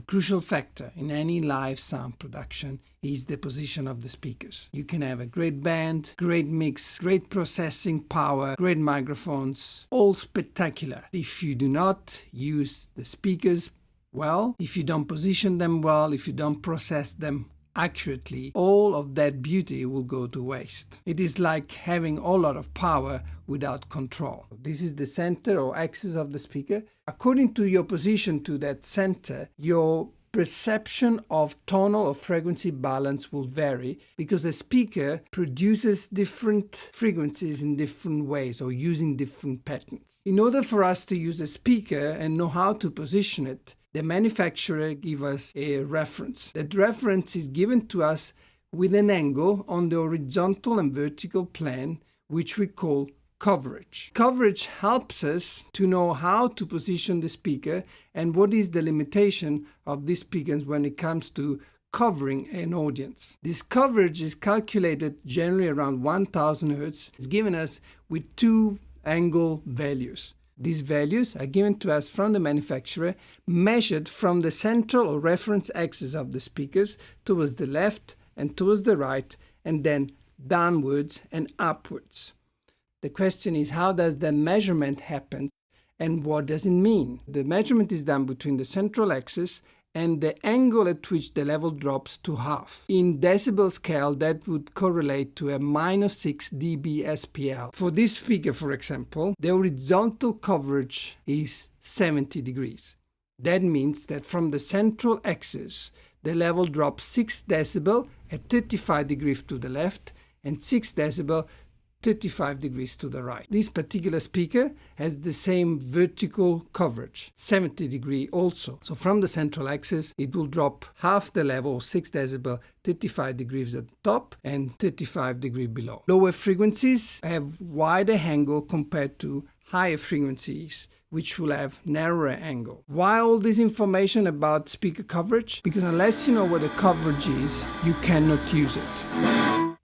crucial factor in any live sound production is the position of the speakers. You can have a great band, great mix, great processing power, great microphones, all spectacular. If you do not use the speakers well, if you don't position them well, if you don't process them accurately, all of that beauty will go to waste. It is like having a whole lot of power without control. This is the center or axis of the speaker. According to your position to that center, your perception of tonal or frequency balance will vary because a speaker produces different frequencies in different ways or using different patterns. In order for us to use a speaker and know how to position it, the manufacturer gives us a reference. That reference is given to us with an angle on the horizontal and vertical plane, which we call coverage. Coverage helps us to know how to position the speaker and what is the limitation of these speakers when it comes to covering an audience. This coverage is calculated generally around 1000 Hz. It's given us with two angle values. These values are given to us from the manufacturer, measured from the central or reference axis of the speakers towards the left and towards the right, and then downwards and upwards. The question is, how does the measurement happen and what does it mean? The measurement is done between the central axis and the angle at which the level drops to half. In decibel scale, that would correlate to a -6 dB SPL. For this speaker, for example, the horizontal coverage is 70 degrees. That means that from the central axis, the level drops 6 decibel at 35 degrees to the left and 6 decibel 35 degrees to the right. This particular speaker has the same vertical coverage, 70 degree also. So from the central axis, it will drop half the level, 6 decibel, 35 degrees at the top and 35 degrees below. Lower frequencies have wider angle compared to higher frequencies, which will have narrower angle. Why all this information about speaker coverage? Because unless you know what the coverage is, you cannot use it.